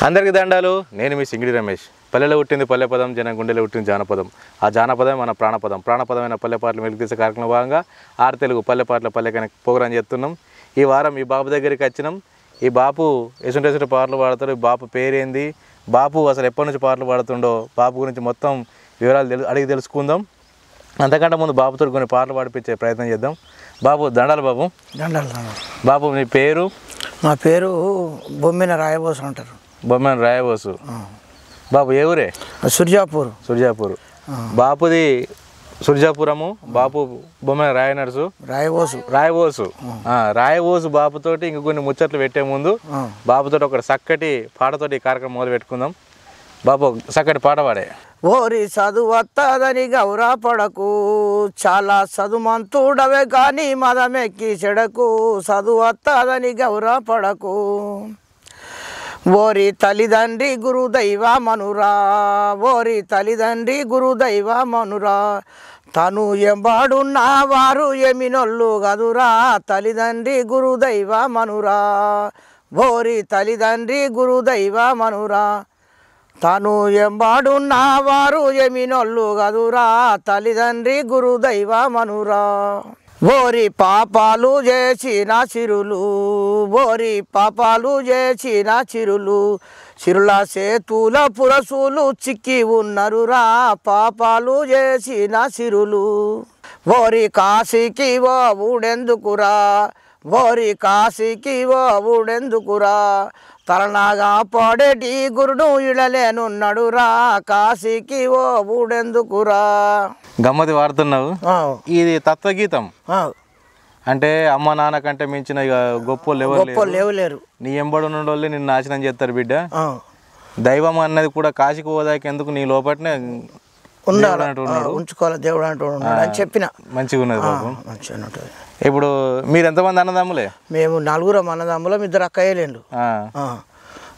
అందరికీ దండాలు. నేను మీ సింగిడి రమేష్. పల్లెలో పుట్టింది పల్లె పదం, జన గుండెలో పుట్టింది జానపదం. ఆ జానపదం మన ప్రాణపదం. ప్రాణపదమైన పల్లె పాటలు వెలుగు తీసే కార్యక్రమం భాగంగా ఆరు తెలుగు పల్లె పాటల పల్లెకని ప్రోగ్రాం చేస్తున్నాం. ఈ వారం ఈ బాపు దగ్గరికి వచ్చినాం. ఈ బాపు ఎసుంటి పాటలు పాడతారు. ఈ బాపు పేరేంది, బాపు అసలు ఎప్పటి నుంచి పాటలు పాడుతుండో, బాపు గురించి మొత్తం వివరాలు అడిగి తెలుసుకుందాం. అంతకంటే ముందు బాపుతో కొన్ని పాటలు పాడిపించే ప్రయత్నం చేద్దాం. బాబు దండాలు. బాబు దండాలు. బాబు మీ పేరు? మా పేరు బొమ్మిన రాయబోసు అంటారు. బొమ్మన రాయబోసు. బాబు ఏ ఊరే? సుర్జాపూర్. సుర్జాపూర్. బాపుది సుర్జాపురము, బాపు బొమ్మన రాయనర్సు రాయబోసు. రాయబోసు బాపుతోటి ఇంక కొన్ని ముచ్చట్లు పెట్టే ముందు బాపుతోటి ఒక చక్కటి పాటతోటి ఈ కార్యక్రమం మొదలు పెట్టుకుందాం. బాబు చక్కటి పాట పాడే. ఓరి చదువత్తదని గౌరవపడకు, చాలా చదుమంతుడవే కానీ మదమెక్కి చెడకు. చదువత్తదని గౌరవపడకు, ఓరి తల్లిదండ్రి గురుదైవ మనురా. ఓరి తల్లిదండ్రి గురుదైవ మనురా, తను ఎంబాడున్న వారు ఎమినొల్లు గదురా. తల్లిదండ్రి గురుదైవ మనురా, ఓరి తల్లిదండ్రి గురుదైవ మనురా, తను ఎంబాడున్న వారు ఎమినొల్లు గదురా. తల్లిదండ్రి గురుదైవ మనురా. ఓరి పాపాలు చేసిన చిరులు, ఓరి పాపాలు చేసిన చిరులు, చిరుల సేతుల పురసులు చిక్కి ఉన్నరురా. పాపాలు చేసిన చిరులు, ఓరి కాశీకి ఓ ఊడెందుకురా. ఓరి కాశీకి ఓ ఊడెందుకురా, తలనాగా పాడేటి గురుడు ఇడలేనున్నాడురా. కాశీకి ఓ ఊడెందుకురా. గమ్మతి వాడుతున్నావు. ఇది తత్వగీతం. అంటే అమ్మ నాన్న కంటే మించిన ఇక గొప్ప లేవలేరు. నీ ఎంబడి ఉన్న వాళ్ళే నిన్ను నాశనం చేస్తారు బిడ్డ. దైవం అన్నది కూడా కాశీకి పోదాకి ఎందుకు నీ లోపలనే ఉంచుకోవాలి దేవుడు అంటూ అని చెప్పిన. మంచిగా ఉన్నది బాబు. ఇప్పుడు మీరు ఎంతమంది అన్నదమ్ములే? మేము నలుగురం అన్నదమ్ములం, 2 అక్కయ్యలేండు.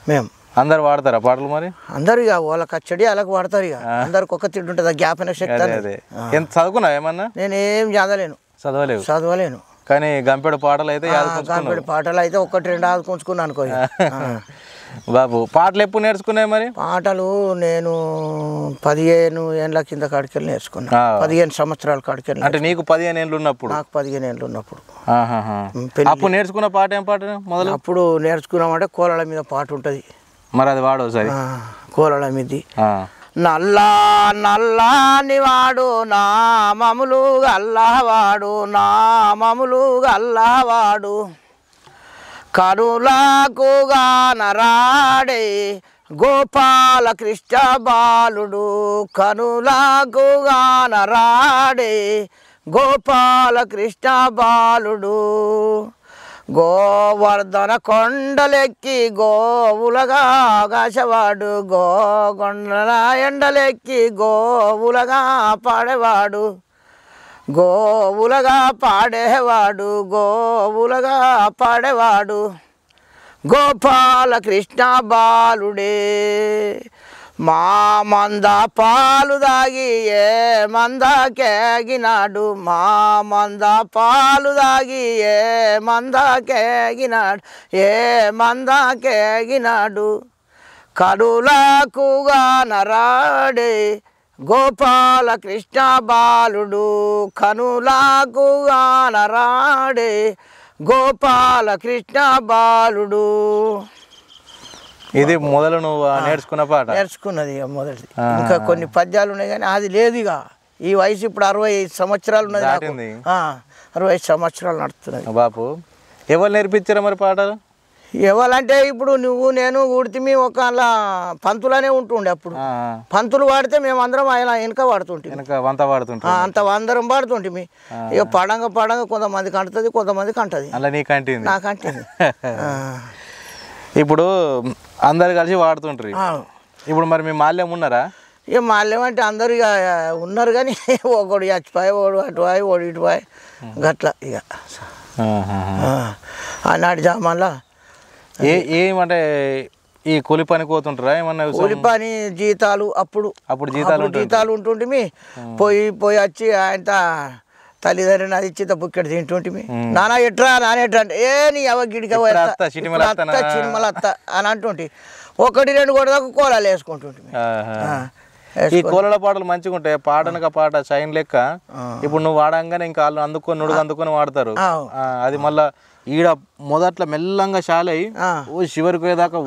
మేము అందరు వాడతారా పాటలు? మరి అందరు ఇక వాళ్ళ కచ్చడి అలాగ వాడతారు. ఇక అందరికి ఒక తిండి ఉంటుంది, జ్ఞాపన శక్తి. ఎంత చదువుకున్నావు? ఏమన్నా? నేనేం చదవలేను కానీ గంపెడు పాటలు అయితే ఒకటి రెండు ఆదుకుంచుకున్నాను అనుకో. బాబు పాటలు ఎప్పుడు నేర్చుకున్నాయి? మరి పాటలు నేను 15 ఏళ్ళ కింద కాడికెళ్ళి నేర్చుకున్నా. 15 సంవత్సరాల కాడికెళ్ళి. అంటే నీకు 15 ఏళ్ళు ఉన్నప్పుడు? నాకు 15 ఏళ్ళు ఉన్నప్పుడు. అప్పుడు నేర్చుకున్న పాట ఏం పాట మొదలు? అప్పుడు నేర్చుకున్నామంటే కోలల మీద పాట ఉంటుంది. మరి అది వాడు ఒకసారి. కోలల మీది. నల్లా నల్లాని వాడు నా మములు గల్లవాడు, నా మములు గల్లవాడు, కనులాకుగా నరాడే గోపాల కృష్ణ బాలుడు. కనులాకుగా నరాడే గోపాల కృష్ణ బాలుడు, గోవర్ధన కొండలెక్కి గోవులగా ఆకాశవాడు, గోగొండల ఎండలెక్కి గోవులగా పాడేవాడు, గోవులగా పాడేవాడు, గోవులగా పాడేవాడు, గోపాల కృష్ణ బాలుడే. మా మంద పాలు దాగి ఏ మంద కేగినాడు, మా మంద పాలు దాగి ఏ మంద కేగినాడు, ఏ మంద కేగినాడు, కడులాకుగా నరాడే గోపాల కృష్ణ బాలుడు, కనులాకుగా నరాడే గోపాల కృష్ణ బాలుడు. ఇది మొదలు నువ్వు నేర్చుకున్న పాట? నేర్చుకున్నది మొదటి. ఇంకా కొన్ని పద్యాలు ఉన్నాయి కానీ అది లేదు. ఇక ఈ వయసు ఇప్పుడు 60 సంవత్సరాలు ఉన్నది. 60 సంవత్సరాలు నడుస్తున్నది. బాపు ఎవరు నేర్పించారా మరి పాటలు? ఎవరంటే ఇప్పుడు నువ్వు నేను ఊడితే ఒక అలా పంతులనే ఉంటుండే. అప్పుడు పంతులు వాడితే మేము అందరం ఆయన వెనక వాడుతుంటే, అంత అందరం పాడుతుంటే. ఇక పడంగా కొంతమందికి అంటుతుంది, కొంతమందికి అంటది. అలా నీకంటే నాకంటే. ఇప్పుడు అందరు కలిసి వాడుతుంటారు. ఇప్పుడు మరి మీ మాల్యం ఉన్నారా? ఇక మాల్యం అంటే అందరు ఇక ఉన్నారు కానీ ఒకడు చచ్చిపోయి, ఓడు అటుపోయి, ఓడి ఇటుపోయి గట్లా. ఇక ఆనాటి జామాన్లో ఏమంటే ఈ కూలి పని పోతుంటారా ఏమన్నా? కూలి పని జీతాలు అప్పుడు జీతాలు ఉంటుంటే పోయి వచ్చి ఆయన తల్లిదండ్రులు అది ఇచ్చి బుక్కెట్ తింటుంటిమి నానా ఎట్రా అంటే ఏ నీ అవగిడికి సినిమాలు అత్త అని అంటుంటి 1-2 కూడా దాకా కోలాలు వేసుకుంటుంటిమి. ఈ కోలల పాటలు మంచిగా ఉంటాయి, పాటనక పాట చైన్ లెక్క. ఇప్పుడు నువ్వు వాడంగానే ఇంకా వాళ్ళు అందుకొని నుడుగు అందుకొని వాడతారు. అది మళ్ళా ఈడ మొదట్లో మెల్లంగా షాలై చివరికి పోయేదాకా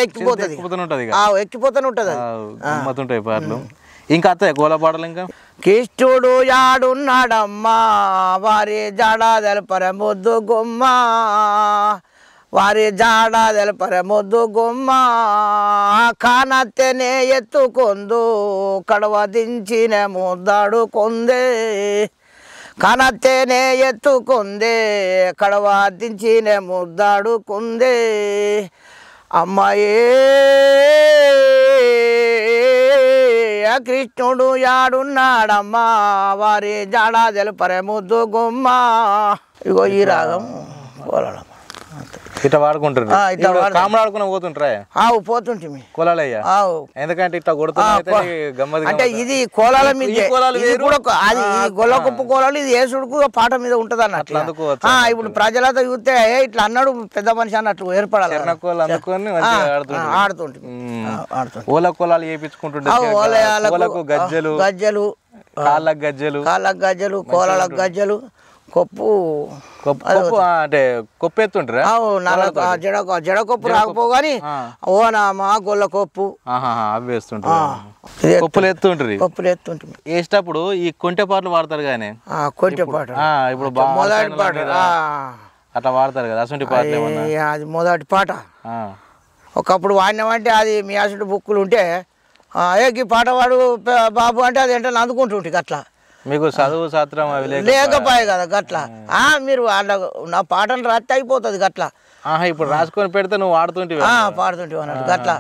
ఎక్కిపోతూనే ఉంటది. గమ్మతుంటాయి పాటలు. ఇంకా అత్తాయి కోల పాటలు. ఇంకా కిష్టుడు యాడున్నాడమ్మా వారి జాడా తెలపరే ముద్దు గుమ్మ, వారి జాడా తెలపరే ముద్దు గుమ్మ, కానత్తెనే ఎత్తుకొందు కడవ దించిన ముద్దాడు కొందే, కానత్తెనే ఎత్తుకొందే కడవ దించిన ముద్దాడు కొందే. అమ్మాయే కృష్ణుడు యాడున్నాడమ్మా వారి జాడా తెలపరే ముద్దు గుమ్మ. ఇగో ఈ రాగం కోలడం ఇట్లా వాడుకుంటారు. కామలాడుకుని పోతుంటారా? పోతుంటిమి కోలాలయ్యా. ఎందుకంటే ఇట్లా కొడుతున్నా అంటే ఇది కోలాల మీద అది గొల్లకుప్పు కోలాలు ఇది ఏసుడుకు పాట మీద ఉంటది అన్నట్లు. ఇప్పుడు ప్రజలతో చూస్తే ఇట్లా అన్నాడు పెద్ద మనిషి అన్నట్లు ఏర్పడాలి. ఆడుతుంటే ఓల కోలాలు వేయించుకుంటుంటే గజ్జలు గజ్జలు కాళ్ళకు గజ్జలు కోలాలకు గజ్జలు కొప్పు అంటే కొప్పు ఎత్తుంటారా? జడకొప్పు రాకపోగాని ఓనామా గొల్ల కొప్పు అవి వేస్తుంటారు. కొప్పులు ఎత్తుంటారు. వేసేటప్పుడు ఈ కొంటె పాటలు వాడతారు కానీ కొంటె పాట ఇప్పుడు మొదటి పాట అట్లా వాడతారు కదా. అసలు పాటలు అది మొదటి పాట. ఒకప్పుడు వాడినామంటే అది మీ అసలు బుక్కులు ఉంటే ఈ పాట వాడు బాబు అంటే అది ఏంటో అందుకుంటుంటే అట్లా. మీకు చదువు శాస్త్రం లేకపోయే కదా గట్లా. మీరు నా పాటలు రాస్తే అయిపోతుంది గట్లా. ఇప్పుడు రాసుకొని పెడితే నువ్వు వాడుతుంటివి పాడుతుంటివి అన్నట్టు గట్లా.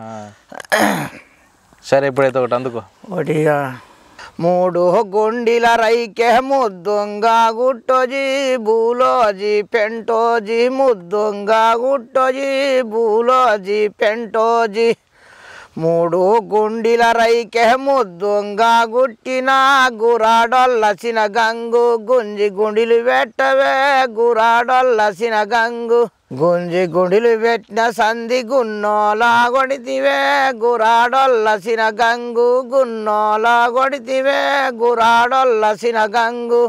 సరే ఇప్పుడైతే ఒకటి అందుకో. ఒకటి 3 గుండిల రైకే ముద్దుంగా గుట్టోజీ బూలోజీ పెంటోజీ ముద్దుంగా గుట్టోజీ బూలోజీ పెంటోజీ, 3 గుండిల రైకే ముద్దుంగా గుట్టిన గురాడొల్లసిన గంగు, గుంజి గుండిలు పెట్టవే గురాడొల్లసిన గంగు, గుంజి గుండిలు పెట్టిన సంధి గున్నోలా కొడితివే గురాడొల్లసిన గంగు, గున్నోలా కొడితివే గురాడొల్లసిన గంగు.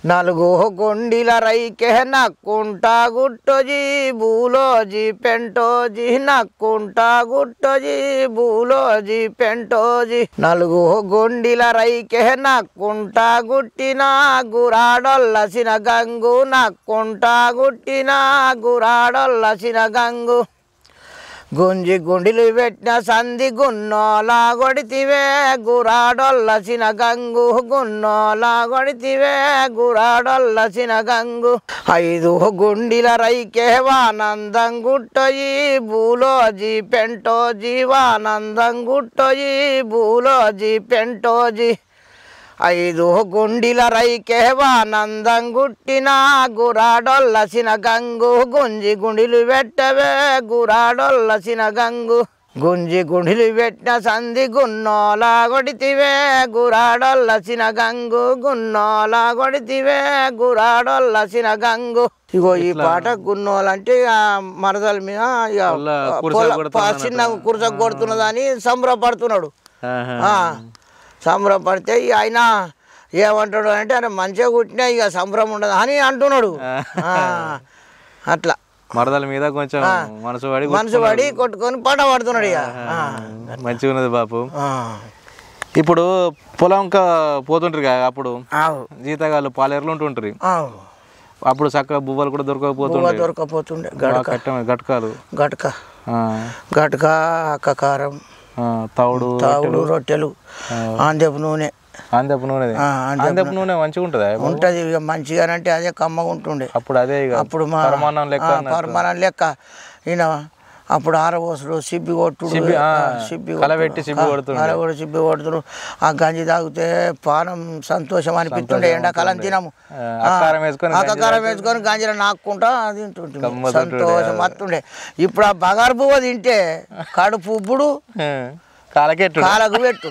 4 గుండిల రైకే నక్కుంటా గుట్టోజీ బూలోజీ పెంటోజీ, నక్కుంటా గుట్టోజీ బూలోజీ పెంటోజీ, 4 గుండిల రైకే నక్కుంటా గుట్టిన గురాడొల్లసిన గంగు, నక్కుంటా గుట్టిన గురాడొల్లసిన గంగు, గుంజి గుండిలు పెట్టిన సంధి గున్నోలా కొడితివే గురాడొల్లసిన గంగు, గున్నోలా కొడితివే గురాడొల్లసిన గంగు. 5 గుండిల రైకే వానందం గుట్టోజీ బూలోజీ పెంటోజీ, వానందం గుట్టోజీ బూలోజీ పెంటోజీ, 5 గుండిల రైకే వానందం గుట్టిన గురాడొల్లసిన గంగు, గుంజి గుండిలు పెట్టవే గురాడొల్లసిన గంగు, గుంజి గుండిలు పెట్టిన సంధి గున్నోలా కొడితివే గురాడొల్లసిన గంగు, గున్నోలా కొడితివే గురాడొల్లసిన గంగు. ఇగో ఈ పాట గున్నోలంటే మరదల మీద చిన్న కురస కొడుతున్నదని సంబరపడుతున్నాడు. సంబరపడితే ఆయన ఏమంటాడు అంటే అరే మంచిగా కుట్టినా ఇక సంబరం ఉండదు అని అంటున్నాడు. అట్లా మరదల మీద కొంచెం మనసు పడి కొట్టుకొని పాట పాడుతున్నాడు. ఇక మంచిగా ఉన్నది బాపు. ఇప్పుడు పొలం పోతుంటారు కదా, అప్పుడు జీతగాళ్ళు పాలేరులు ఉంటుంటారు. అప్పుడు చక్కగా బువ్వలు కూడా దొరకపోతుండే గట్కాలు గట్క అక్కకారం తవుడు రొట్టెలు ఆందెపు నూనె మంచిగా ఉంటది. ఇక మంచిగానంటే అదే కమ్మగా ఉంటుండే అప్పుడు. అదే అప్పుడు పరమానం లెక్క ఈయన అప్పుడు ఆరబోసుడు సిబ్బి కొట్టుడు సిబ్బి కొడుతుడు. ఆ గంజి తాగితే పానం సంతోషం అనిపిస్తుండే. ఎండాకాలం తినము అక్కకారం వేసుకొని గంజిలో నాక్కుంటా తింటుంటే సంతోషం వస్తుండే. ఇప్పుడు ఆ బగారు పువ్వు తింటే కడుపు ఉబ్బుడు కాలకు పెట్టు.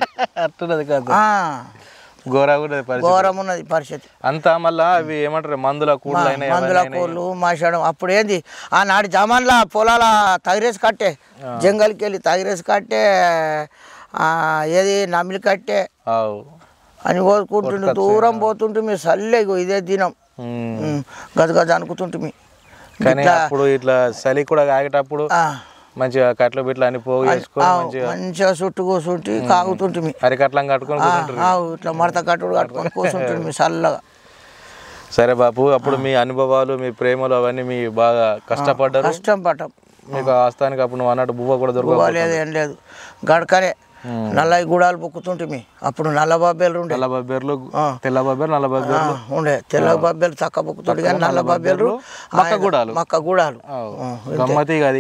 ఘోరం ఉన్నది పరిస్థితి అంతా. మళ్ళా అవి ఏమంటారు మందుల కూళ్ళు మాసడం. అప్పుడు ఏంది ఆనాడు జమాన్లా పొలాల తగిరేసి కట్టే, జంగల్కి వెళ్ళి తగిరేసి కట్టే, ఏది నమిలి కట్టే అని కోరుకుంటుంటే దూరం పోతుంటే మీ సల్లే ఇదే దినం గజగజ అనుకుంటుంటే. కానీ అప్పుడు ఇట్లా చలి కూడా ఆగేటప్పుడు మంచిగా కట్లు బిట్లు అని పోగు చేసుకొని మంచిగా చుట్టూ కూర్చుంటే కాగుతుంటే అరికట్లం కట్టుకొని ఇట్లా మడత కట్టుడు కట్టుకొని కూర్చుంటుంది చల్లగా. సరే బాపు, అప్పుడు మీ అనుభవాలు మీ ప్రేమలు అవన్నీ మీ బాగా కష్టపడ్డారు. కష్టం పడ్డాం. మీకు ఆస్థానికి అప్పుడు నువ్వు అన్నట్టు బువ్వ కూడా దొరకలేదు, ఏం లేదు, గడకనే నల్ల గుడాలు బుక్కుతుంటే. అప్పుడు నల్ల బాబేలు ఉండే, నల్ల బాబేలు, తెల్ల బాబేలు, నల్ల బాబేలు ఉండే. తెల్ల బాబేలు చక్క బుక్కుతుండే కానీ నల్ల బాబేలు మక్క గుడాలు గమ్మతి కాదు.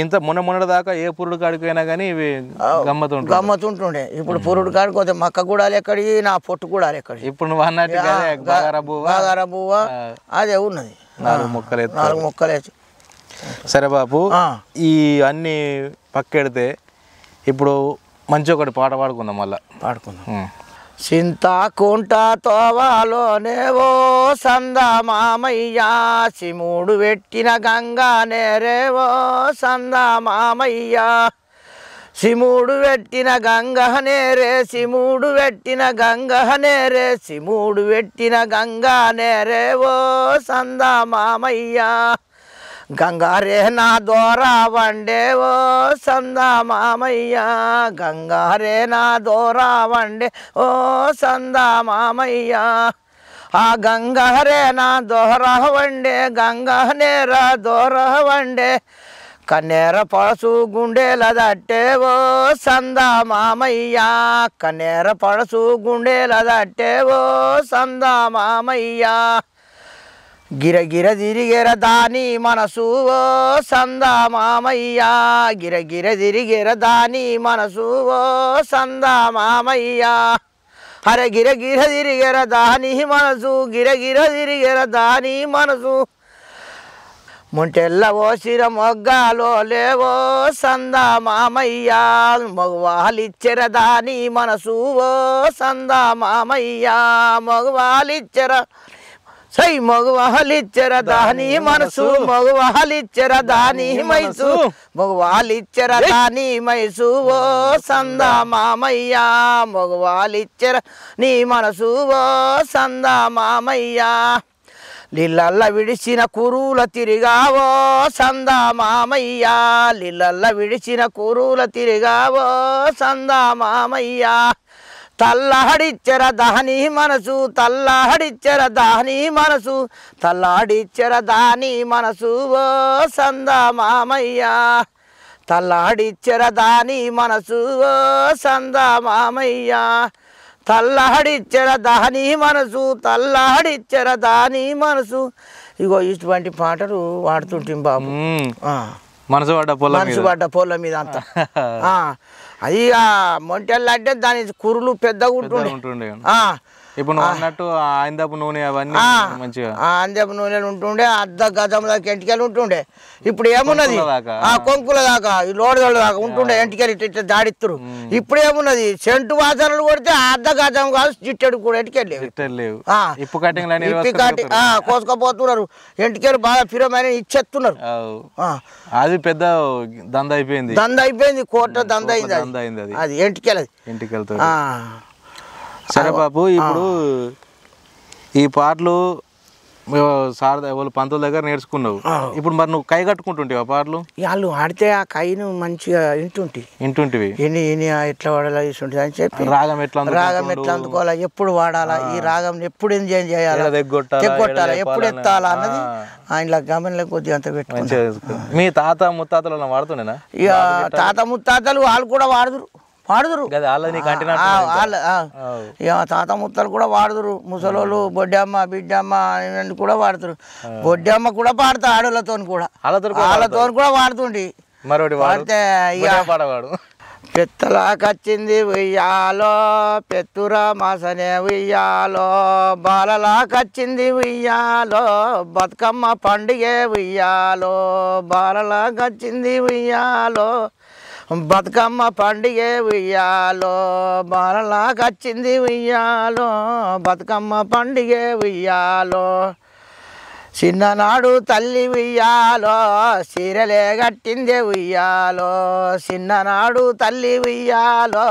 ఇంత మొన్న దాకా ఏ పురుడు కాడికైనా కానీ ఇవి గమ్మతుంటుండే. ఇప్పుడు పురుడు కాడికి పోతే మక్క గుడాలు ఎక్కడి, నా పొట్టు గుడాలు ఎక్కడి. ఇప్పుడు నువ్వు అన్నట్టు బాగారా బువ్వ అదే ఉన్నది, 4 మొక్కలేసి. సరే బాపు, ఈ అన్ని పక్కెడితే ఇప్పుడు మంచి ఒకటి పాట పాడుకుందాం, మళ్ళా పాడుకుందాం. చింతాకుంట తోవాలోనేవో సంద మామయ్యా, శిముడు పెట్టిన గంగా నేరేవో సంద మామయ్యా, శిముడు పెట్టిన గంగ నేరే, శిముడు పెట్టిన గంగ నేరే, శిముడు పెట్టిన గంగా నేరేవో సంద మామయ్యా, గంగారే నా దోరా వండేవో సంద మామయ్యా, గంగారే నా దోరా వండే ఓ సంద మామయ్యా, ఆ గంగారే నా దోరా వండే, గంగానేర దోరా వండే, కన్నేర పడసు గుండెల దట్టేవో సంద మామయ్యా, కన్నేర పడసు గుండెల దట్టేవో సంద మామయ్యా, గిరగిర తిరిగెర దాని మనసు ఓ సంద మామయ్యా, గిరగిర తిరిగెర దాని మనసు ఓ సంద మామయ్యా, అరే గిరగిర తిరిగెర దాని మనసు, గిరగిర తిరిగెర దాని మనసు, ముంటెల్ల ఓసిర మొగ్గాలో లేవో సంద మామయ్యా, మగవాలిచ్చెర దాని మనసు ఓ సంద మామయ్యా, మగవాలిచ్చెర సై మగవాలిచ్చెర దాని మనసు, మగవాలిచ్చెర దాని మైసు, మగవాలిచ్చెర దాని మైసు ఓ సంద మామయ్యా, మగవాలిచ్చెర నీ మనసు ఓ సంద మామయ్యా, లిల్లల్ల విడిచిన కురుల తిరిగావో సంద మామయ్యా, లిల్లల్ల విడిచిన కురుల తిరిగావో సంద మామయ్యా, తల్లాడిచ్చెర దాని మనసు, తల్లాడిచ్చెర దాని మనసు, తల్లాడిచ్చెర దాని మనసు ఓ సంద మామయ్యా, తల్లాడిచ్చెర దాని మనసు ఓ సంద మామయ్యా, తల్లాడిచ్చెర దాని మనసు, తల్లాడిచ్చెర దాని మనసు. ఇగో ఇటువంటి పాటలు వాడుతుంటాం బాబు. మనసు పడ్డ పొలం మీద అంతా. అది మొంటెళ్ళు అంటే దాని కురులు పెద్దగా ఉంటుండే. ఇప్పుడు అన్నట్టు ఆందపు నూనె అవన్నీ మంచిగా ఆందపు నూనెలు ఉంటుండే, అర్ధ గజం దాకా ఎంటికలు ఉంటుండే. ఇప్పుడు ఏమున్నది కొంకుల దాకా లోడగల దాకా ఉంటుండే ఎంటికలు ఇట్లా జాడిత్తురు. ఇప్పుడు ఏమున్నది సెంటు వాసనలు కొడితే అర్ధ గజం కాదు చిట్టెడు కూడా ఎంటికలు కోసుకపోతున్నారు. ఎంటికలు బాగా ఫిరమైన ఇచ్చేస్తున్నారు. అది పెద్ద దంద అయిపోయింది కోట దంద అయింది అది ఎంటికలతో. సరే బాబు, ఇప్పుడు ఈ పాటలు పంతుల దగ్గర నేర్చుకున్నావు. ఇప్పుడు మరి నువ్వు కై కట్టుకుంటుంటే ఆ పాటలు వాళ్ళు ఆడితే ఆ కైను మంచిగా వింటుంటివి ఎట్లా వాడాలా చూస్తుంటే అని చెప్పి రాగం ఎట్లా అందుకోవాలా, ఎప్పుడు వాడాలా, ఈ రాగం ఎప్పుడు ఎంజాయ్ చేయాలా, తెగొట్టాలా, ఎప్పుడు ఎత్తాలా అన్నది ఆయన గమనంలో కొద్దిగా అంత పెట్టుకుంటారు. మీ తాత ముత్తాతలు వాడుతుండేనా? ఇక తాత ముత్తాతలు వాళ్ళు కూడా వాడుదురు. తాత ముత్తలు కూడా వాడుదురు. ముసలోళ్ళు బొడ్డమ్మ బిడ్డమ్మ అని కూడా వాడుతారు. బొడ్డమ్మ కూడా పాడతా ఆడోళ్ళతో కూడా, వాళ్ళతో కూడా వాడుతుండి. వాడితే పెత్తలాకొచ్చింది ఉయ్యాలో, పెత్తురా మాసనే ఉయ్యాలో, బాలలాకొచ్చింది ఉయ్యాలో, బతుకమ్మ పండుగే ఉయ్యాలో, బాలలాకొచ్చింది ఉయ్యాలో, బతుకమ్మ పండుగే ఉయ్యాలో బాలలాకొచ్చింది ఉయ్యాలో బతుకమ్మ పండుగే ఉయ్యాలో చిన్ననాడు తల్లి ఉయ్యాలో చీరలే కట్టిందే ఉయ్యాలో చిన్ననాడు తల్లి ఉయ్యాలో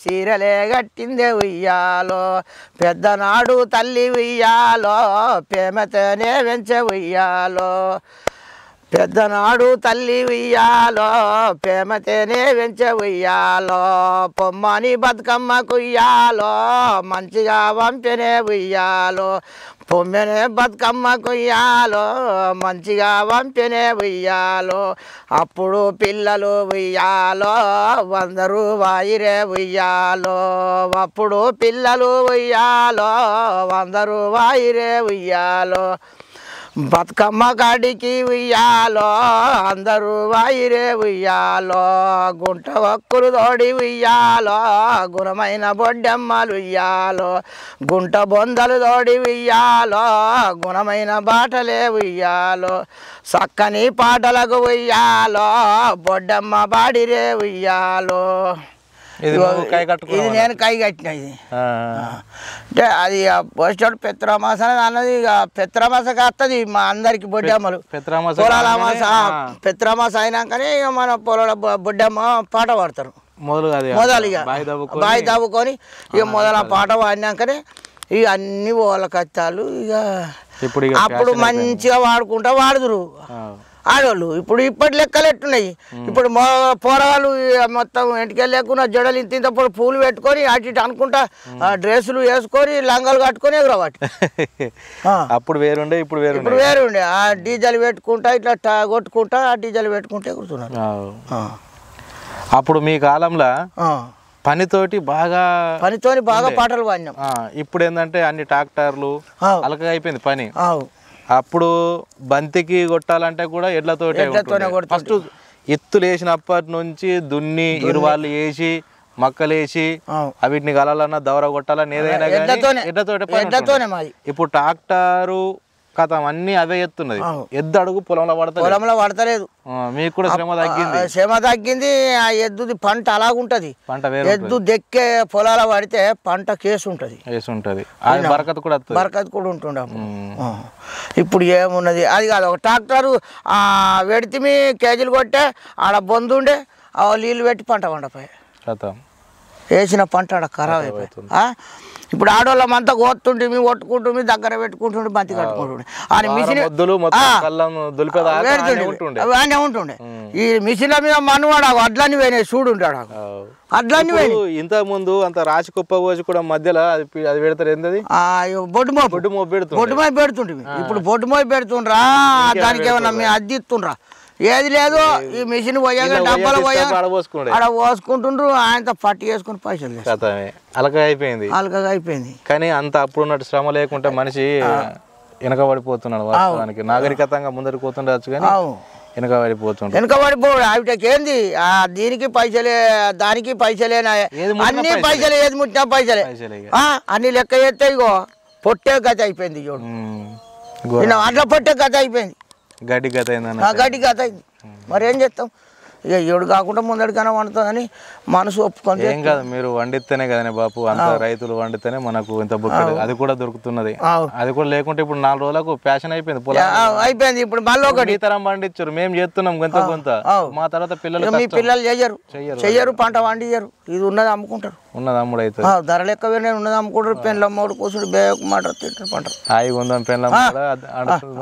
చీరలే కట్టిందే ఉయ్యాలో పెద్దనాడు తల్లి ఉయ్యాలో ప్రేమతోనే వెంచే ఉయ్యాలో పెద్దనాడు తల్లి ఉయ్యాలో ప్రేమతోనే వెంచే ఉయ్యాలో పొమ్మని బతుకమ్మ కుయ్యాలో మంచిగా వంపెనే ఉయ్యాలో పొమ్మెనే బతుకమ్మ కుయ్యాలో మంచిగా వంపెనే ఉయ్యాలో అప్పుడు పిల్లలు ఉయ్యాలో 100 రూపాయలే ఉయ్యాలో అప్పుడు పిల్లలు ఉయ్యాలో 100 రూపాయలే ఉయ్యాలో బతుకమ్మ కాడికి ఉయ్యాలో అందరూ వాయిరే ఉయ్యాలో గుంట ఒక్కరు తోడి ఉయ్యాలో గుణమైన బొడ్డమ్మలు ఉయ్యాలో గుంట బొందలు తోడి ఉయ్యాలో గుణమైన బాటలే ఉయ్యాలో చక్కని పాటలకు ఉయ్యాలో బొడ్డమ్మ బాడిరే ఉయ్యాలో ఇది నేను కై కట్టిన ఇది అంటే అది వచ్చేటప్పుడు పెత్రమాస అన్నది ఇక పెత్రమాసకి వస్తుంది మా అందరికి బొడ్డమ్మలు పొలాల మాస పెత్రమాస అయినాకనే ఇక మన పొలాల బొడ్డమ్మ పాట పాడతారు మొదలు ఇక బావి తవ్వుకొని ఇక మొదల పాట పాడినాకనే ఇక అన్ని ఓల కత్తాలు ఇక అప్పుడు మంచిగా వాడుకుంటా వాడుదురు ఆడవాళ్ళు ఇప్పుడు ఇప్పటి లెక్కలు ఎట్టున్నాయి ఇప్పుడు పోరగాళ్ళు మొత్తం ఇంటికి లేకుండా జడలు ఇంతప్పుడు పూలు పెట్టుకొని అటు ఇటు అనుకుంటా డ్రెస్సులు వేసుకొని లంగాలు కట్టుకొని ఎగురవాటి అప్పుడు వేరుండే ఇప్పుడు వేరుండే ఆ డీజల్ పెట్టుకుంటా ఇట్లా కొట్టుకుంటా ఆ డీజల్ పెట్టుకుంటా ఎగురుతున్నారు అప్పుడు మీ కాలంలో పనితోటి బాగా పాటలు పాడినాం ఇప్పుడు ఏంటంటే అన్ని ట్రాక్టర్లు అలకగా అయిపోయింది పని అప్పుడు బంతికి కొట్టాలంటే కూడా ఎడ్లతోటే ఫస్ట్ ఎత్తులు వేసినప్పటి నుంచి దున్ని ఇరువాళ్ళు వేసి మక్కలు వేసి వీటిని కలాలన్నా దౌర కొట్టాలన్నా ఏదైనా ఎడ్లతోనే ఇప్పుడు ట్రాక్టరు కథం అన్ని అవే ఎత్తున్నది ఎద్దు అడుగు పొలంలో పడతలేదు మీకు కూడా శ్రమ తగ్గింది ఆ ఎద్దుది పంట అలాగుంటది ఎద్దు దెక్కే పొలాల పడితే పంట కేసు ఉంటది బరకత్ కూడా ఉంటుండే ఇప్పుడు ఏమున్నది అది కాదు ఒక ట్రాక్టరు వెడితిమి కేజీలు కొట్టే ఆడ బొందుండే నీళ్ళు పెట్టి పంట పండపోయి వేసిన పంట ఆడ ఖరాబ్ అయిపోతుంది ఇప్పుడు ఆడవాళ్ళమంతా కోస్తుంటే కొట్టుకుంటుంది దగ్గర పెట్టుకుంటుండే బంతి కట్టుకుంటుండే అని మిషన్ అవన్నీ ఉంటుండే ఈ మిషన్ల మీద మనవాడు వడ్లన్నీ పోయినాయి చూడుంటాడు అడ్లన్నీ పోయినాయి ఇంత ముందు అంత రాసి కుప్ప పోసి కూడా మధ్యలో అది పెడతారు ఏంటది బొడ్డుమో పెడుతుంటే ఇప్పుడు బొడ్డుమో పెడుతుండ్రా దానికి ఏమన్నా మేము అద్దిస్తుండ్రా ఏది లేదు ఈ మిషన్ పోయాక డబ్బాలు పోయాక ఆడ పోసుకుంటుండ్రు ఆయనతో పట్టి వేసుకుని పైసలు అలకగా అయిపోయింది కానీ అంత అప్పుడు ఉన్నట్టు శ్రమ లేకుంటే మనిషి వెనకబడిపోతున్నాడు వాస్తవానికి నాగరికతంగా ముందరికి పోతుండొచ్చు కానీ వెనకబడిపోడు ఆవిటకేంది దీనికి పైసలే దానికి పైసలేనా అన్ని పైసలే ఏది ముట్టినా పైసలే అన్ని లెక్క చేస్తే ఇగో పొట్టే గత అయిపోయింది చూడు అట్లా పొట్టే గత అయిపోయింది గడ్డి గత అయింది మరి ఏం చేస్తాం ఇక ఏడు కాకుండా ముందడికైనా వండుతుందని మనసు ఒప్పుకొని ఏం కాదు మీరు వండితేనే కదనే బాపు అంత రైతులు వండితేనే మనకు ఇంత బుక్ అది కూడా దొరుకుతున్నది అది కూడా లేకుంటే ఇప్పుడు 4 రోజులకు ఫ్యాషన్ అయిపోయింది ఇప్పుడు మళ్ళీ ఒకటి ఈ తరం పండించారు మేము చేస్తున్నాం కొంత మా తర్వాత మీ పిల్లలు చెయ్యరు పంట వండియ్యరు ఇది ఉన్నది అమ్ముకుంటారు ఉన్నది అమ్ముడు అయితే ధర లెక్క ఉన్నది అమ్ముకుంటారు పెన్ల మూడు కూసుడు బేగ మాట తింటారు పంట హాయి ఉందాం పెన్ల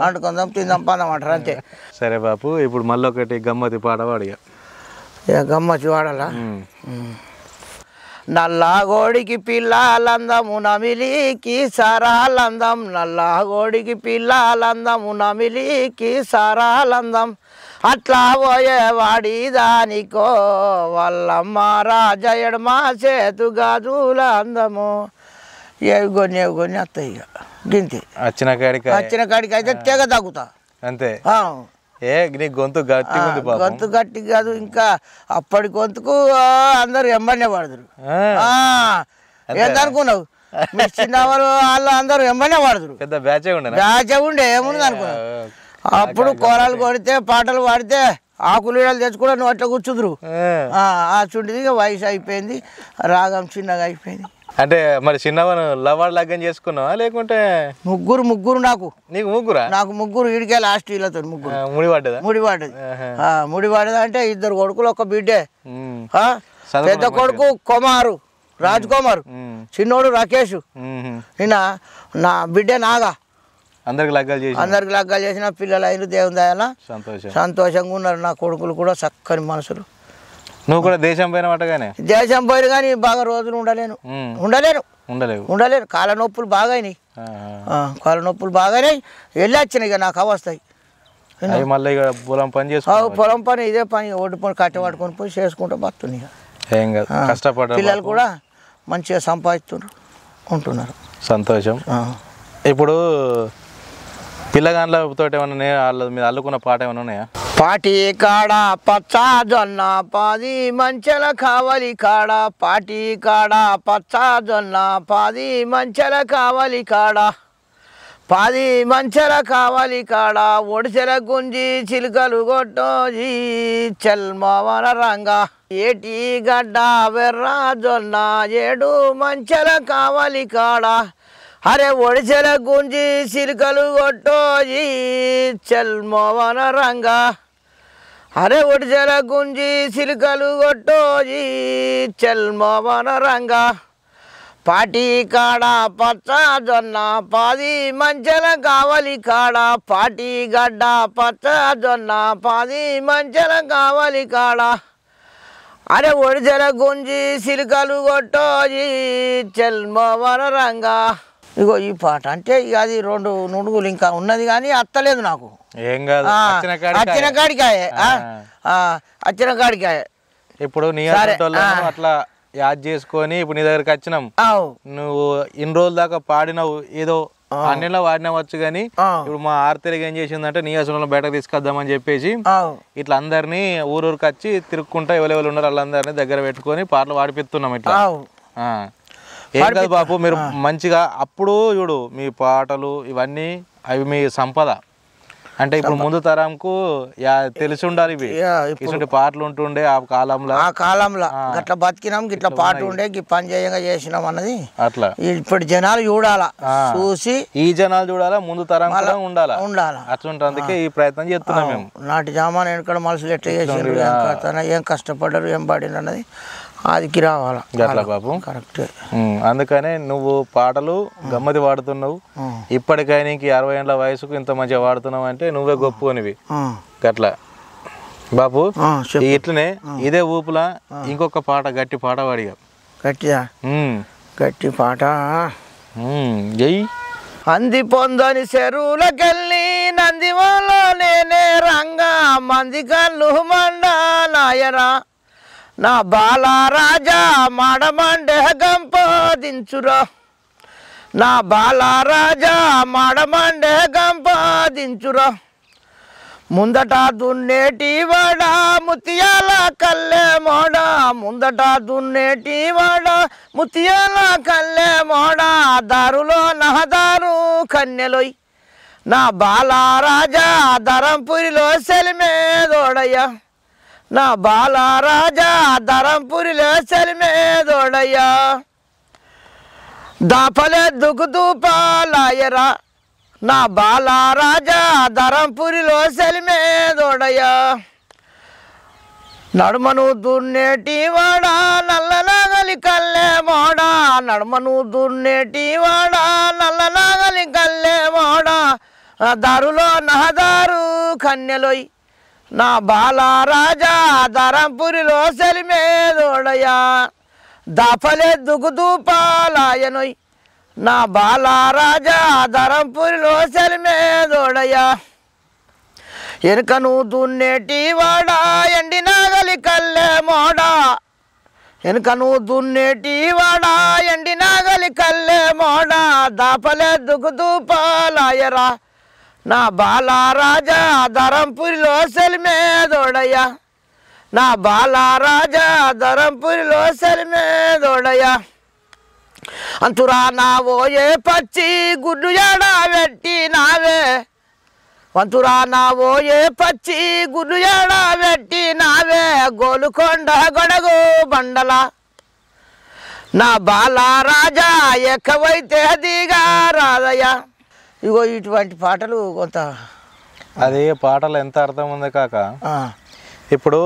అంటుకుందాం తిందాం పందాం అంటారు అంతే సరే బాపు ఇప్పుడు మళ్ళీ ఒకటి గమ్మతి పాట పాడిగా గమ్మతి వాడాలా నల్లగోడికి పిల్లలందము నమిలికి సరాలందం నల్లగోడికి పిల్లలందము నమిలికి సరాలందం అట్లా పోయేవాడి దానికో వాళ్ళమ్మ రాజయ్యడు మా చేతు గాజుల అందము ఏవి కొన్ని వస్తాయి ఇక గింతి వచ్చిన కాడికి అయితే తెగ తగ్గుతా అంతే నీ గొంతు గట్టి కాదు ఇంకా అప్పటి గొంతుకు అందరు ఎంబనే పడదురు ఏందనుకున్నావు మీ చిన్నవారు వాళ్ళు అందరూ ఎంబనే పడదురు పెద్ద బ్యాచే ఉండే ఏముంది అనుకున్నావు అప్పుడు కూరలు కొడితే పాటలు పాడితే ఆకులు ఈడలు తెచ్చుకుంటే నువ్వు అట్లా కూర్చుదురు ఆ చుంటిది ఇక వయసు అయిపోయింది రాగం చిన్నగా అయిపోయింది అంటే మరి చిన్నవను లవాడు లగ్గం చేసుకున్నావా లేకుంటే ముగ్గురు నాకు నీకు ముగ్గురా నాకు ముగ్గురు ఈడికే లాస్ట్ వీళ్ళతో ముగ్గురు ముడిపడ్డదా ముడిపడ్డది అంటే 2 కొడుకులు ఒక బిడ్డే పెద్ద కొడుకు కుమారు రాజ్ కుమార్ చిన్నోడు రాకేష్ నిన్న నా బిడ్డే నాగా అందరికి లగ్గాలు చేసిన పిల్లలు అయిన దేవుని దయాల సంతోషంగా ఉన్నారు నా కొడుకులు కూడా చక్కని మనసులు నువ్వు కూడా దేశం పోయిన వాటగానే దేశం పోయిన కానీ బాగా రోజులు ఉండలేను కాళ్ళ నొప్పులు బాగాయినాయి వెళ్ళి వచ్చినాయి ఇక నాకు అవస్థాయి మళ్ళీ పొలం పని పొలం పని ఇదే పని ఒడ్డు పని కట్టె పట్టుకొని పోయి చేసుకుంటూ బతున్నాయి కష్టపడ పిల్లలు కూడా మంచిగా ఉంటున్నారు సంతోషం ఇప్పుడు పిల్లగాళ్ళతో ఏమన్నా వాళ్ళ మీద అల్లుకున్న పాట ఏమైనా ఉన్నాయా పాటి కాడ పచ్చా జొన్న పాది మంచెల కావలి కాడ పాటి కాడ పచ్చా జొన్న పాది మంచెల కావలి కాడ పాది మంచెల కావలి కాడ ఒడిసెల గుంజి చిలుకలు కొట్టోజీ చల్మవన రంగా ఏటి గడ్డ వెర్ర జొన్న 7 మంచెల కావలి కాడ అరే ఒడిసెల గుంజి చిలుకలు కొట్టోజీ చల్మవన రంగా అరే ఒడిసెల గుంజి చిలుకలు కొట్టోజీ చల్మవన రంగా పాటి కాడ పచ్చ జొన్న పాది మంచెల కావలి కాడ పాటి గడ్డ పచ్చ జొన్న పాది మంచెల కావలి కాడ అరే ఒడిసెల గుంజి చిలుకలు కొట్టోజీ చల్మవన రంగా ఇగో ఈ పాట అంటే ఇక అది 2 నుడుగులు ఇంకా ఉన్నది కానీ అత్తలేదు నాకు ఏం కాదు అచ్చిన కాడికాయ ఇప్పుడు నీ అట్లా యాద్ చేసుకొని ఇప్పుడు నీ దగ్గరికి వచ్చినాం నువ్వు ఇన్ని రోజుల దాకా పాడినవు ఏదో అన్నిలో వాడినవచ్చు కానీ ఇప్పుడు మా ఆర్తెలుగు ఏం చేసిందంటే నీ అసలు బయటకు తీసుకొద్దామని చెప్పేసి ఇట్లా అందరినీ ఊరూరికి వచ్చి తిరుక్కుంటా ఎవరెవరు ఉన్నారు వాళ్ళందరినీ దగ్గర పెట్టుకొని పాటలు పాడిపిస్తున్నాం ఇట్లా ఏం కాదు బాపు మీరు మంచిగా అప్పుడు చూడు మీ పాటలు ఇవన్నీ అవి మీ సంపద అంటే ఇప్పుడు ముందు తరంకు తెలిసి ఉండాలి ఇవి ఇటువంటి పాటలు ఉంటుండే ఆ కాలంలో అట్లా బతికినాం గిట్లా పాట ఉండే పని చేయంగా చేసినాం అన్నది అట్లా ఇప్పుడు జనాలు చూడాలా చూసి ఈ జనాలు చూడాలా ముందు తరం కూడా ఉండాలా అట్లా అందుకే ఈ ప్రయత్నం చేస్తున్నాం మేము నాటి జామాన్ వెనకడ మనుషులు ఎట్లా చేసారు ఏం కష్టపడ్డారు ఏం పాడిన అన్నది ఆదికి రావాలా గట్లా బాబు కరెక్ట్ అందుకనే నువ్వు పాటలు గమ్మతి వాడుతున్నావు ఇప్పటికైనా ఇంక 60 ఏళ్ళ వయసుకు ఇంత మంచిగా వాడుతున్నావు అంటే నువ్వే గొప్ప అనివి గట్లా బాబు ఇట్లనే ఇదే ఊపులా ఇంకొక పాట గట్టి పాట పాడిగా గట్టి పాట జై అంది పొందని చెరువులకెళ్ళి నంది వల్ల నేనే రంగా మంది కళ్ళు మండాలాయరా నా బాలరాజా మాడమండే గంపదించురా నా బాలరాజా మాడమండే గంపదించురా ముందట దున్నేటి వాడా ముత్యాల కల్లె మోడ ముందట దున్నేటి వాడా ముత్యాల కల్లె మోడ దారులో నహదారు కన్నెలోయ్ నా బాలరాజా ధరంపురిలో సెలిమేదోడయ్యా నా బాలరాజా ధరంపురిలో సెలిమేదోడయ్యా దాపలే దుగుదూపాలాయరా నా బాలరాజా ధరంపురిలో సెలిమేదోడయ్యా నడుమను దున్నేటి వాడా నల్లనాగలి కల్లె మోడా నడుమను దున్నేటి వాడా నల్లనాగలి కల్లె మోడా దారులో నహదారు కన్నెలోయ్ నా బాలరాజా ధరంపురిలో సెలిమేదోడయ్యా దాపలే దుగుదూపాలాయనోయ్ నా బాలరాజా ధరంపురిలో సెలిమేదోడయ్యా ఎనకను దున్నేటి వాడా ఎండినాగలి కల్లె మోడా ఎనకను దున్నేటి వాడా ఎండినాగలి కల్లె మోడా దాపలే దుగుదూపాలాయరా నా బాలరాజా ధరంపురిలో సెలిమేదోడయ్యా నా బాలరాజా ధరంపురిలో సెలిమేదోడయ్యా అంతురా నా ఓయే పచ్చి గుడ్డు ఎడ పెట్టి నావే వంతురా నావో ఏ పచ్చి గుళ్ళు ఏడ పెట్టి నావే గోలుకొండ గొడగు బండల నా బాల రాజా ఎక్కవైతే దిగా రాదయ్య. ఇగో ఇటువంటి పాటలు కొంత అది పాటలు ఎంత అర్థం ఉంది కాక. ఇప్పుడు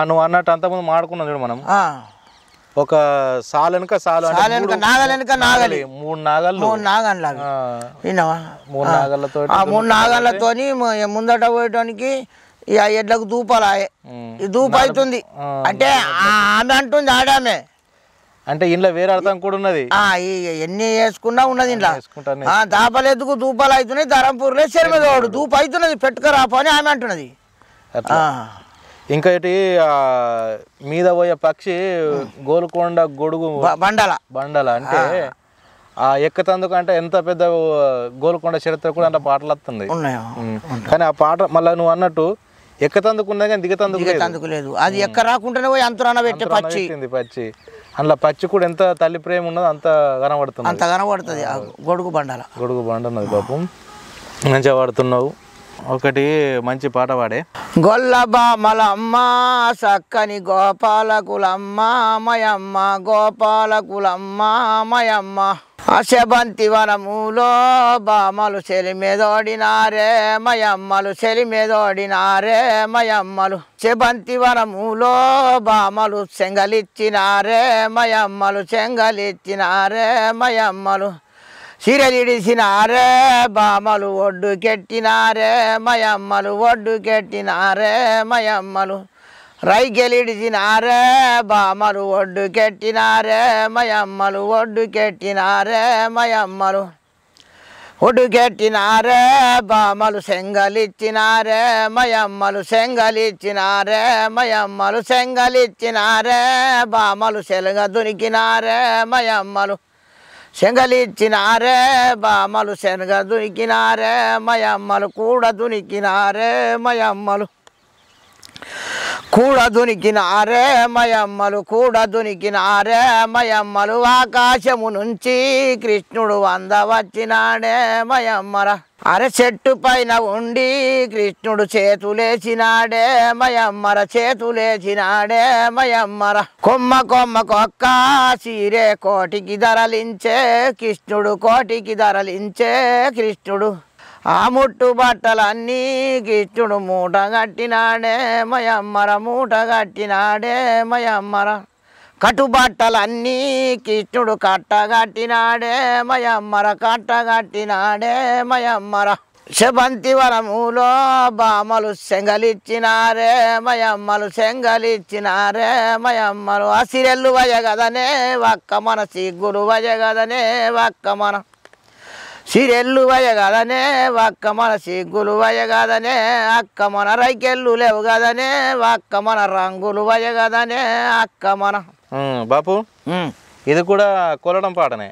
నువ్వు అన్నట్టు అంతకుముందు మాడుకున్నాం చూడు మనం, ఒక సాలు వెనుక సాలు నాగలు వెనుక నాగలి 3 నాగళ్ళు 3 నాగన్లాగా విన్నావా? 3 నాగళ్ళతో 3 నాగళ్ళతోని ముందట పోయటానికి ఇక ఎడ్లకు దూపాలి. ఈ దూపు అవుతుంది అంటే ఆమె అంటుంది ఆడామే అంటే ఇంట్లో వేరే అర్థం కూడా ఉన్నది. ఎన్ని వేసుకున్నా ఉన్నది ఇంట్లో. దాపలేదుకు దూపాలు అవుతున్నాయి, ధరంపూర్లో చెరిమేదోడు దూపు అవుతున్నది పెట్టుకురాపో అని ఆమె అంటున్నది. ఇంకా ఇటు మీద పోయే పక్షి గోల్కొండ గొడుగు బండల అంటే ఆ ఎక్కతందుకు అంటే ఎంత పెద్ద గోల్కొండ చరిత్ర కూడా అంటే పాటలు వస్తుంది. కానీ ఆ పాట మళ్ళీ నువ్వు అన్నట్టు ఎక్కతందుకు ఉన్నది కానీ దిగతందుకు లేదు. అది ఎక్క రాకుండానే పోయి అంతరాన పెట్టే పచ్చి అందులో పచ్చి కూడా ఎంత తల్లి ప్రేమ ఉన్నదో అంత కనబడుతుంది. గొడుగు బండ ఉన్నది పాపం. మంచిగా పాడుతున్నావు. ఒకటి మంచి పాట పాడే. గొల్ల బామలమ్మ సక్కని గోపాలకులమ్మ మయమ్మ గోపాలకులమ్మ మయమ్మ అశబంతి వనములో బామలు చెలిమేదోడినారే మయమ్మలు చెలిమేదోడినారే మయమ్మలు చెబంతి వనములో బామలు చెంగలిచ్చినారే మయమ్మలు చెంగలిచ్చినారే మయమ్మలు సిరలిడిసినారే బామలు ఒడ్డు కెట్టినారే మయమ్మలు ఒడ్డు కెట్టినారే మయమ్మలు రైకెలిడిసినారే బామలు ఒడ్డు కెట్టినారే మయమ్మలు ఒడ్డు కెట్టినారే మయమ్మలు ఒడ్డు కెట్టినారే బామలు సెంగలిచ్చినారే మయమ్మలు సెంగలిచ్చినారే మయమ్మలు సెంగలిచ్చినారే బామలు సెలగ దునికినారే మయమ్మలు శంగలిచ్చినారే బామలు శనగ దునికినారే మయమ్మలు కూడా దునికినారే మయమ్మలు కూడా దునికినారే మయమ్మలు కూడా దునికినారే మయమ్మలు ఆకాశము నుంచి కృష్ణుడు వచ్చినాడే మయమ్మర అరే చెట్టు పైన ఉండి కృష్ణుడు చేతులేసినాడే మయమ్మర చేతులేసినాడే మయమ్మర కొమ్మకొక్క సీరే కోటికి ధరలించే కృష్ణుడు కోటికి ధరలించే కృష్ణుడు ఆ ముట్టు బట్టలన్నీ కృష్ణుడు మూట కట్టినాడే మయమ్మర మూట కట్టినాడే మయమ్మర కట్టుబట్టలన్నీ కృష్ణుడు కట్టగట్టినాడే మయమ్మర కట్టగట్టినాడే మయమ్మర శబంతి వనములో బామలు సెంగలిచ్చినారే మయమ్మలు సెంగలిచ్చినారే మయమ్మలు అసిరెల్లు వయగదనే వక్క మన సిగ్గులు వయగదనే వక్క మన సిరెల్లు వయగదనే వక్క మన సిగ్గులు వయగదనే అక్క మన రైకెళ్ళు లేవు కదనే వక్క మన రంగులు వయగదనే అక్క మన. బాపు ఇది కూడా కొలడం పాటనే.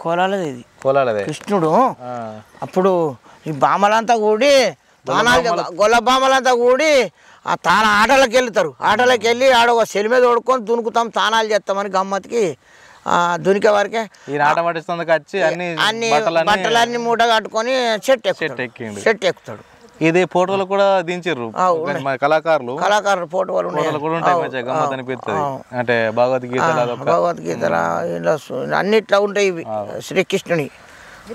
కొలలేదు ఇది కొలలేదే. కృష్ణుడు అప్పుడు ఈ బామలంతా కూడి గొల్ల బామలంతా కూడి ఆ తాన ఆటలకు వెళ్తారు. ఆటలకు వెళ్ళి ఆడ ఒక సెలి మీద ఓడుకొని దునుకుతాం తానాలు చేస్తామని గమ్మత్తుకి దునికే వరకే ఈ నాట పట్టిస్తుంది వచ్చి అన్ని బట్టలన్నీ మూట కట్టుకొని చెట్టు ఎక్కుతాడు. ఇది ఫోటోలు కూడా దించారు కళాకారులు ఫోటోలు కూడా ఉంటాయి. గమ్మత్ అనిపిస్తుంది అంటే భగవద్గీత అన్నిట్లా ఉంటాయి ఇవి శ్రీకృష్ణుని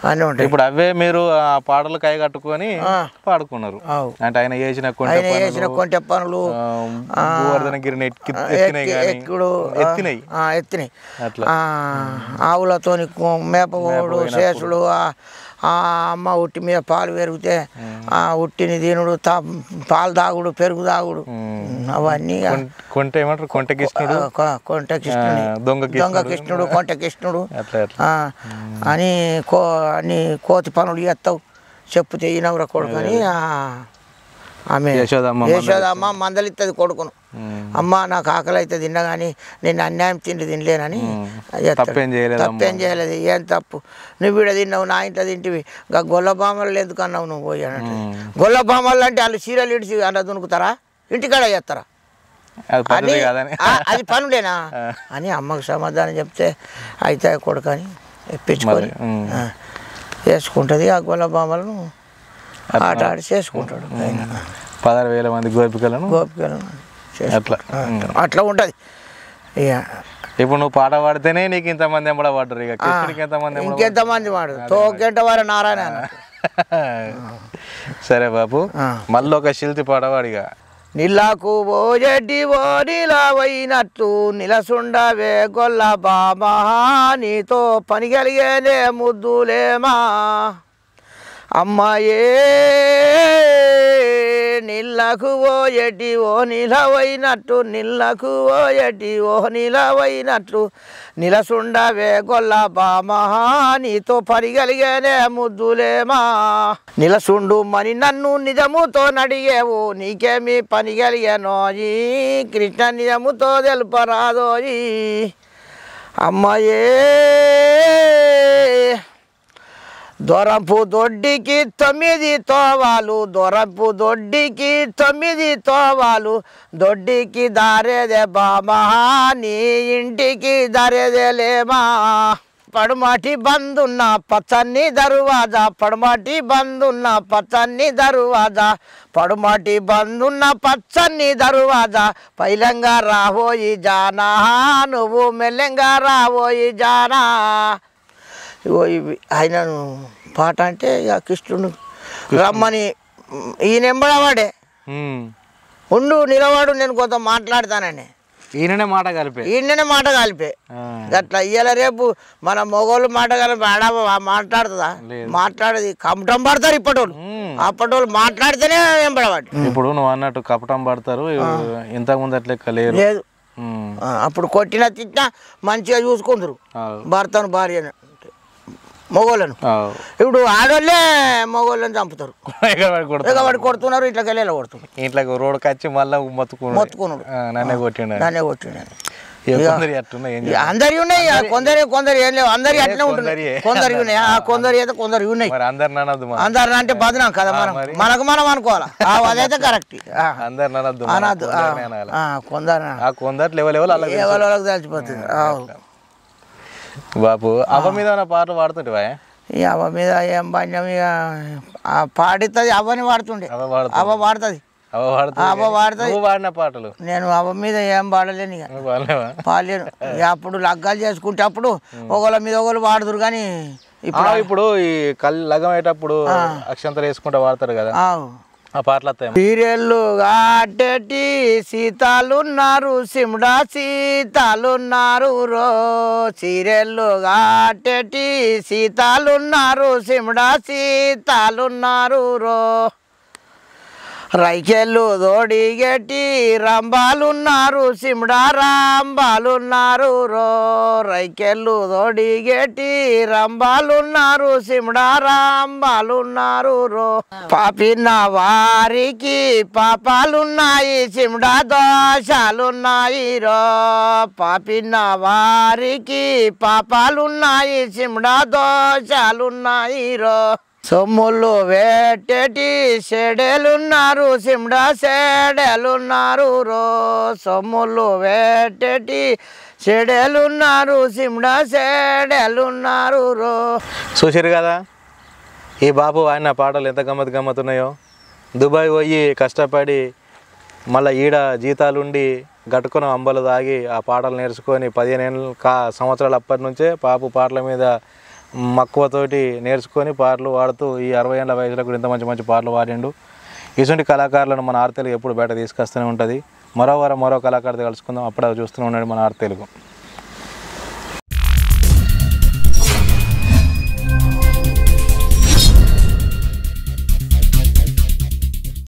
అన్నీ ఉంటాయి. ఇప్పుడు అవే మీరు ఆ పాటలు కై కట్టుకొని పాడుకున్నారు అంటే ఆయన చేసిన కొంటె పనులు ఎత్తినాయి ఆవులతోని మేపగోడు శేషుడు అమ్మ ఉట్టి మీద పాలు పెరిగితే ఆ ఉట్టిని దీనుడు పాలు తాగుడు పెరుగు తాగుడు అవన్నీ కొంట కృష్ణుడు కొంట కృష్ణుడు అని అన్ని కోతి పనులు చేస్తావు చెప్పుతే ఈనవర కొడుకు అని ఆమె యశోదమ్మ మందలిస్తుంది కొడుకును. అమ్మ నాకు ఆకలి అయితే తిన్నా కానీ నేను అన్యాయం తినలేనని తప్పేం చేయలేదు. ఏం తప్పు నువ్వు ఈడ తిన్నావు నా ఇంట్లో తింటివి ఇంకా గొల్లబామలు ఎందుకు అన్నావు నువ్వు పోయి అన్నట్టు. గొల్లబామలు అంటే వాళ్ళు చీరలు ఇడిచి అలా దునుకుతారా ఇంటికాడ చేస్తారా అది పనులేనా అని అమ్మకు సమాధానం చెప్తే అయితే కొడుకు అని ఎప్పించుకొని వేసుకుంటుంది. ఆ గొల్లబామలను ఆట ఆడి చేసుకుంటాడు ఆయన 16,000 మంది గోపికలను అట్లా అట్లా ఉంటుంది ఇక. ఇప్పుడు నువ్వు పాట పాడితేనే నీకు ఇంతమంది ఎంబడ పడ్డారు, ఇక కృష్ణుడికి ఎంతమంది ఇంకెంతమంది వాడు తోకెంట వారు నారాయణ సరే బాపు, మళ్ళీ ఒక శిల్తి పాట వాడిగా. నిల్లాకు ఓజెడ్డి ఓ నిలవైనట్టు నిలసుండవే గొల్ల బామా, నీతో పని కలిగేనే ముద్దులేమా అమ్మాయే. నిల్లకు ఓ ఎడ్డి ఓ నిలవైనట్టు, నిల్లకు ఓ ఎడ్డి ఓ నిలవైనట్టు నిలసుండవే గొల్ల బామా, నీతో పని కలిగేనే ముద్దులేమా. నిలసుండు మని నన్ను నిజముతో నడిగేవు, నీకేమి పని కలిగేనోయి కృష్ణ నిజముతో తెలుపరాదోయి అమ్మాయే. దొరపు దొడ్డికి 9 తోవాలు, దొరపు దొడ్డికి 9 తోవాలు, దొడ్డికి దారేదే బామా, నీ ఇంటికి దారేదే లేమా. పడమాటి బందున్న పచ్చని దరువాజా, పడమాటి బందున్న పచ్చని దరువాజా, పడమాటి బందున్న పచ్చని దరువాజా, పైలంగా రావోయి జానా, నువ్వు మెల్లంగా రావోయి జానా. ఇగో ఇవి ఆయనను పాట అంటే ఇక కృష్ణుడు రమ్మని ఈయన ఎంబడవాడే ఉండు నిలవాడు, నేను కొంత మాట్లాడతానని ఈయననే మాట కలిపే, ఈయననే మాట కలిపే అట్లా. ఇవాళ రేపు మన మొగోళ్ళు మాట కలిపి ఆడ మాట్లాడుతుందా? మాట్లాడేది కపటం పడతారు ఇప్పటోళ్ళు, అప్పటోళ్ళు మాట్లాడితేనే ఎంబడవాడు. ఇప్పుడు నువ్వు అన్నట్టు కపటం పడతారు, ఇంతకు ముందు అట్లే లేదు. అప్పుడు కొట్టినా తిట్టినా మంచిగా చూసుకుందరు భర్తను భార్యను మొగోళ్ళను. ఇప్పుడు ఆడోళ్ళే మొగోళ్ళని చంపుతారు, ఎగబడి కొడుతున్నారు, ఇట్లా వెళ్ళి కొడుతున్నారు, ఇట్లా రోడ్డుకి వచ్చి మళ్ళీ మొత్తుకున్నాడు, నన్నే కొట్టిండు. అందరి ఉన్నాయి, కొందరు ఏం లేవు, అందరి అట్లే ఉంటున్నాయి. కొందరు ఉన్నాయి, కొందరు అయితే కొందరు ఉన్నాయి. అందరు అంటే బదనాం కదా, మనకు మనం అనుకోవాలా, అదైతే కరెక్ట్. అనద్దు కొందరు ఎవరికి తెలిసిపోతుంది. బాపు అవ్వ మీద పాటలు పాడుతుంటేవా? ఈ అవ్వ మీద ఏం పాడినాం ఇక పాడుతుంది, అవ్వని పాడుతుండే. అవ్వ పాడుతుంది, అవ్వ పాడుతుంది. పాడిన పాటలు నేను అవ్వ మీద ఏం పాడలేను, ఇక పాడలేను. అప్పుడు లగ్గాలు చేసుకుంటే అప్పుడు ఒకళ్ళ మీద ఒకళ్ళు పాడుతురు. కానీ ఇప్పుడు ఈ లగ్గం అయ్యేటప్పుడు అక్షంతలు వేసుకుంటా వాడతారు కదా, ఆ పాటలు వస్తాయి. సీరియల్లు గాటెటి సీతాలున్నారు, సిమ్డా సీతాలున్నారు రో. సీరియల్లు గాటెటి సీతాలున్నారు, సిమ్డా సీతాలున్నారు రో. రైకెళ్ళు దోడిగెట్టి రంబాలున్నారు, సిమ్డా రాంబాలున్నారు రో. రైకెళ్ళు దోడిగెట్టి రంబాలున్నారు, సిమ్డా రాంబాలున్నారు రో. పాపిన వారికి పాపాలున్నాయి, సిమ్డా దోషాలున్నాయి రో. పాపిన వారికి పాపాలున్నాయి, సిమ్డా దోషాలున్నాయి రో. సొమ్ములు వేటేటి సెడేలున్నారు, సిమ్డా సెడేలున్నారు రో. సొమ్ములు వేటేటి సెడేలున్నారు, సిమ్డా సెడేలున్నారు రో. చూసారు కదా ఈ బాబు ఆయన పాటలు ఎంత గమ్మత్తున్నాయో. దుబాయ్ పోయి కష్టపడి మళ్ళీ ఈడ జీతాలుండి గట్టుకున్న అంబలు తాగి ఆ పాటలు నేర్చుకొని 15 సంవత్సరాలు అప్పటి నుంచే పాపు పాటల మీద మక్కువతోటి నేర్చుకొని పాటలు పాడుతూ ఈ 60 ఏళ్ళ వయసులో కూడా ఇంత మంచి పాటలు పాడిండు. ఇటువంటి కళాకారులను మన ఆర్తెలుగు ఎప్పుడు బయట తీసుకొస్తూనే ఉంటుంది. మరో వారం మరో కళాకారుతో కలుసుకుందాం. అప్పుడు చూస్తూనే ఉండండి మన ఆర్తెలుగు.